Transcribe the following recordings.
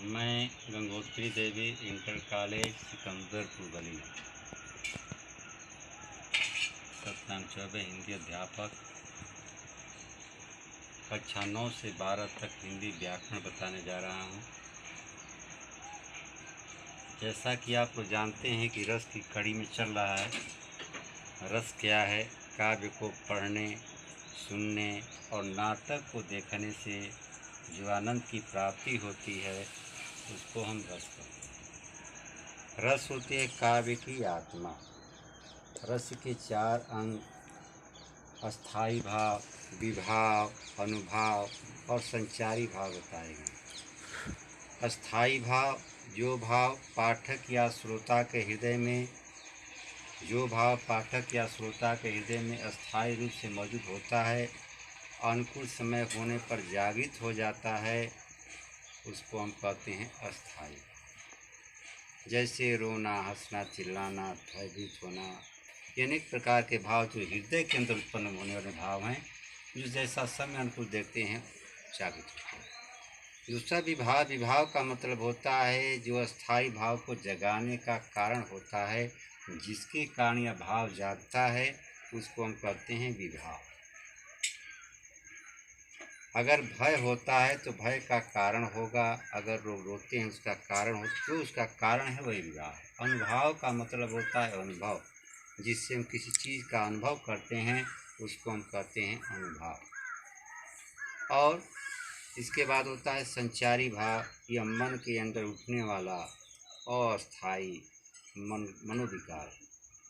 मैं गंगोत्री देवी inter college Sikandarpur Ballia सप्तांग 24 Hindi अध्यापक कक्षा 9 से 12 तक हिंदी व्याकरण बताने जा रहा हूँ। जैसा कि आप लोग जानते हैं कि रस की कड़ी में चल रहा है। रस क्या है? काव्य को पढ़ने, सुनने और नाटक को देखने से जो आनंद की प्राप्ति होती है उसको हम रस कहते हैं। रस होती है काव्य की आत्मा। रस के 4 अंग अस्थाई भाव, विभाव, अनुभाव और संचारी भाव बताए गए। अस्थाई भाव जो भाव पाठक या श्रोता के हृदय में अस्थाई रूप से मौजूद होता है, अनुकूल समय होने पर जागृत हो जाता है, उसको हम कहते हैं अस्थाई। जैसे रोना, हंसना, चिल्लाना, भयभीत होना, ये अनेक प्रकार के भाव जो हृदय के अंदर उत्पन्न होने वाले भाव हैं, जो जैसा समय अनुकूल देखते हैं जागृत होते हैं। दूसरा विभाव का मतलब होता है जो अस्थाई भाव को जगाने का कारण होता है, जिसके कारण यह भाव जागता है उसको हम कहते हैं विभाव। अगर भय होता है तो भय का कारण होगा, अगर लोग रोते हैं उसका कारण हो, जो उसका कारण है वही विभाव है। अनुभाव का मतलब होता है अनुभव, जिससे हम किसी चीज़ का अनुभव करते हैं उसको हम कहते हैं अनुभाव। और इसके बाद होता है संचारी भाव, यह मन के अंदर उठने वाला अस्थाई मनोविकार,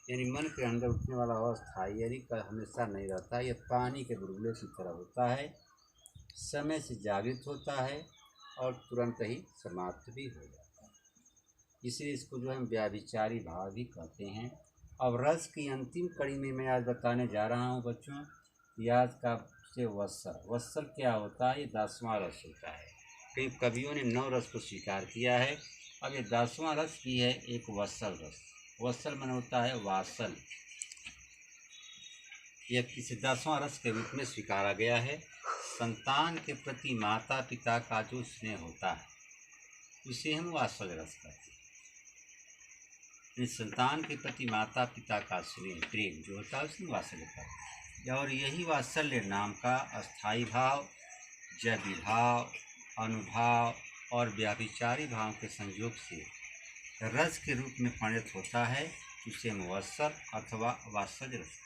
यानी मन के अंदर उठने वाला अस्थाई, यानी हमेशा नहीं रहता। यह पानी के बुलबुले की तरह होता है, समय से जागृत होता है और तुरंत ही समाप्त भी हो जाता है। इसलिए इसको जो हम व्याभिचारी भाव भी कहते हैं। अब रस की अंतिम कड़ी में मैं आज बताने जा रहा हूँ बच्चों, याद का से वत्सल। वत्सल क्या होता है? ये 10वां रस होता है। कई कवियों ने 9 रस को स्वीकार किया है, अब ये 10वां रस भी है, एक वत्सल रस। वत्सल मन होता है वात्सल, यह किसी 10वां रस के रूप में स्वीकारा गया है। संतान के प्रति माता पिता का जो स्नेह होता है उसे हम वात्सल रस कहते हैं। संतान के प्रति माता पिता का स्नेह, प्रेम जो होता है उसमें वात्सल्य कहते हैं। और यही वात्सल्य नाम का अस्थाई भाव जब विभाव, अनुभाव और व्याभिचारी भाव के संयोग से रस के रूप में परिणत होता है, उसे हम वत्सल अथवा वात्सल्य रस कहते हैं।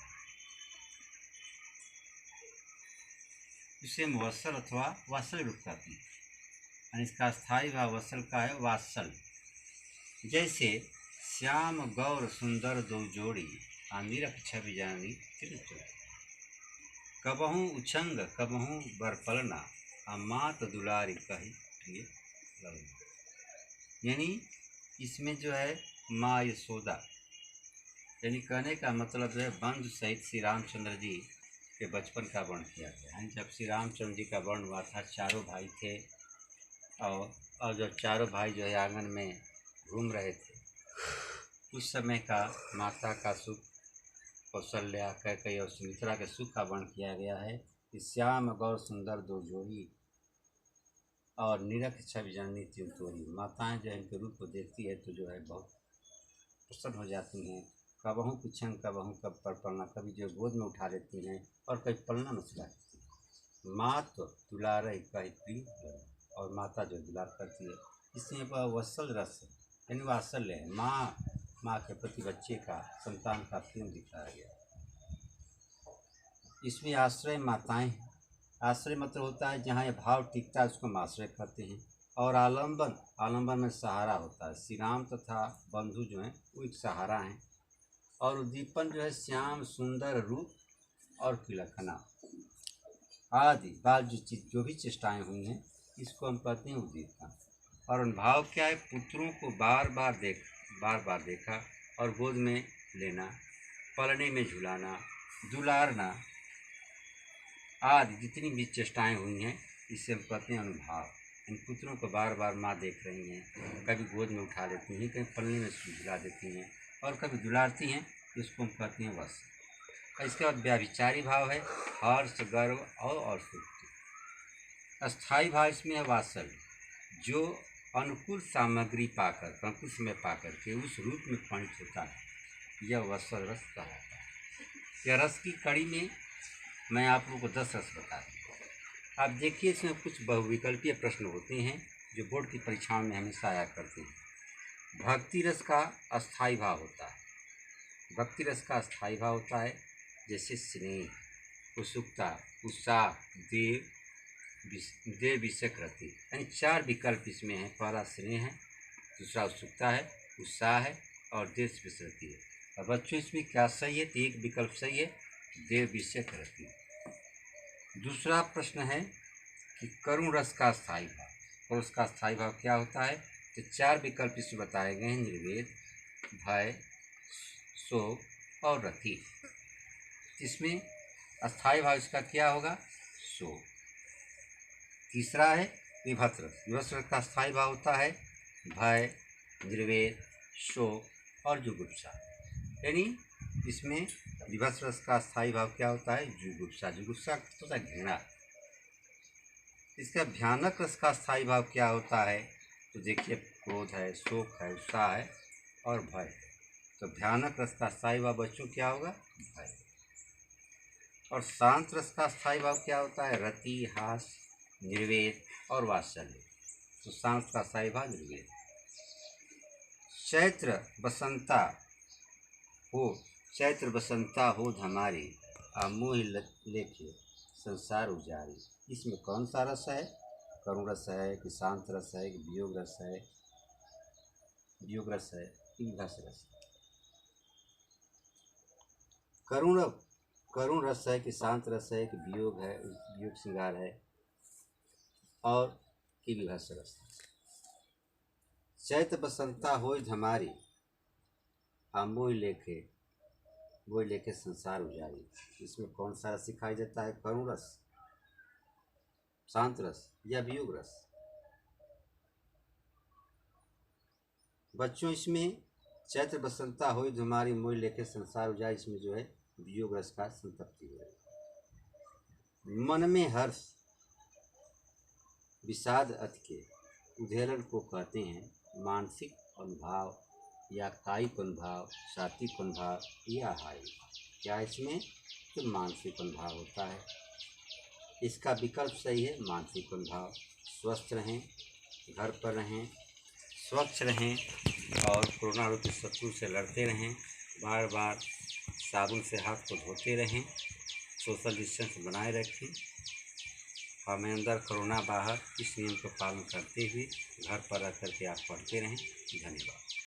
इसे हम वत्सल अथवा वात्सल्य रूप कहते हैं। इसका स्थायी भाव वत्सल का है वात्सल। जैसे श्याम गौर सुंदर दो जोड़ी, आंदिरक छवि जानी त्रितोड़ी। कबहू उछंग कबहू बरपलना, मात दुलारी कही प्रिय लगना। यानी इसमें जो है माँ यशोदा, यानी कहने का मतलब है बंधु सहित श्री रामचंद्र जी के बचपन का वर्ण किया गया है। जब श्री रामचंद्र जी का वर्ण हुआ था, चारों भाई थे और जब चारों भाई जो है आंगन में घूम रहे थे, उस समय का माता का सुख, कौशल्या, कैकेयी और सुमित्रा के सुख का वर्ण किया गया है कि श्याम गौर सुंदर दो जोड़ी और निरख छवि जननी त्रितोरी। माताएं जो है इनके रूप को देखती है तो जो है बहुत प्रसन्न हो जाती हैं। कबहू पिछंग कबहू कब पर पलना, कभी जो गोद में उठा लेती हैं और कभी पलना में सुला देती हैं। माँ तो दुलार कही प्रिय, और माता जो दुलार करती है, इसमें वत्सल रस है, यानी वात्सल्य है। माँ के प्रति बच्चे का, संतान का प्रेम दिखाया गया। इसमें आश्रय माताएं हैं। आश्रय मतलब होता है जहाँ यह भाव टिकता है उसको हम आश्रय कहते हैं। और आलम्बन में सहारा होता है। श्री राम तथा बंधु जो हैं वो एक सहारा हैं। और उद्दीपन जो है श्याम सुंदर रूप और किलखना आदि बाल जो भी चेष्टाएँ हुई हैं इसको हम कहते हैं उद्दीपन। और अनुभाव क्या है? पुत्रों को बार बार देखा और गोद में लेना, पलने में झुलाना, दुलारना आदि जितनी भी चेष्टाएँ हुई हैं इससे हम कहते हैं अनुभाव। इन पुत्रों को बार बार माँ देख रही हैं, कभी गोद में उठा लेती हैं, कभी पलने में झुला देती हैं और कभी दुलारती हैं, इसको हम कहते हैं वश। इसके बाद व्याभिचारी भाव है हर्ष, गर्व और सुक्ति। अस्थाई भाव इसमें है वात्सल्य, जो अनुकूल सामग्री पाकर, अनुकूल समय पाकर के उस रूप में परिणत होता है, यह वत्सल रस कहलाता है। यह रस की कड़ी में मैं आप लोगों को 10 रस बता दूँ। आप देखिए, इसमें कुछ बहुविकल्पीय प्रश्न होते हैं जो बोर्ड की परीक्षाओं में हमेशा आया करते हैं। भक्ति रस का अस्थायी भाव होता है। भक्ति रस का अस्थायी भाव होता है, जैसे स्नेह, उत्सुकता, उत्साह, देव विषयक रति, यानी 4 विकल्प इसमें हैं। पहला स्नेह है, दूसरा उत्सुकता है, उत्साह है और देश विषयक रति है। और बच्चों इसमें क्या सही है? तो एक विकल्प सही है, देव विषयक रति। दूसरा प्रश्न है कि करुण रस का स्थायी भाव। करुण रस का स्थायी भाव क्या होता है? तो 4 विकल्प इसमें बताए गए हैं, निर्वेद, भय, शोक और रति। इसमें अस्थायी भाव इसका क्या होगा? शोक। तीसरा है विभत्स रस। विभत्स रस का स्थायी भाव होता है भय, निर्वेद, शोक और जुगुप्सा। यानी इसमें विभत्स रस का स्थायी भाव क्या होता है? जुगुप्सा। जुगुप्सा होता है घृणा। इसका भयानक रस का स्थायी भाव क्या होता है? तो देखिए, क्रोध है, शोक है, उत्साह है और भय। तो भयानक रस का स्थायी भाव बच्चों क्या होगा? भय। और शांत रस का स्थायी भाव क्या होता है? रति, हास, निर्वेद और वात्सल्य। तो शांत का स्थायी भाव निर्वेद। चैत्र बसंता हो धमारी, मोह लेके संसार उजारी। इसमें कौन सा रस है? करुण रस है कि शांत रस है कि वियोग रस है? वियोग रस है कि विभत्स रस है? करुण रस है कि शांत रस है कि वियोग है, वियोग श्रृंगार है और कि विभत्स रस। चैत बसंता होय धमारी, मोह लेके संसार उजारी। इसमें कौन सा रस सिखाई देता है? करुण रस, शांत रस या वियोग रस? बच्चों इसमें चैत्र बसंता होय धमारी, मोह लेके संसार उजारी, इसमें जो है वियोग रस का संतप्ति हो रही। मन में हर्ष विषाद अति के उधेलन को कहते हैं मानसिक अनुभाव या कायिक अनुभाव, सात्विक अनुभाव या हाय। क्या इसमें? तो मानसिक अनुभाव होता है। इसका विकल्प सही है, मानसिक अनुभाव। स्वस्थ रहें, घर पर रहें, स्वच्छ रहें और कोरोना रूपी शत्रु से लड़ते रहें। बार बार साबुन से हाथ को धोते रहें, सोशल डिस्टेंस बनाए रखें। हमें अंदर, कोरोना बाहर, इस नियम का पालन करते हुए घर पर रह करके आप पढ़ते रहें। धन्यवाद।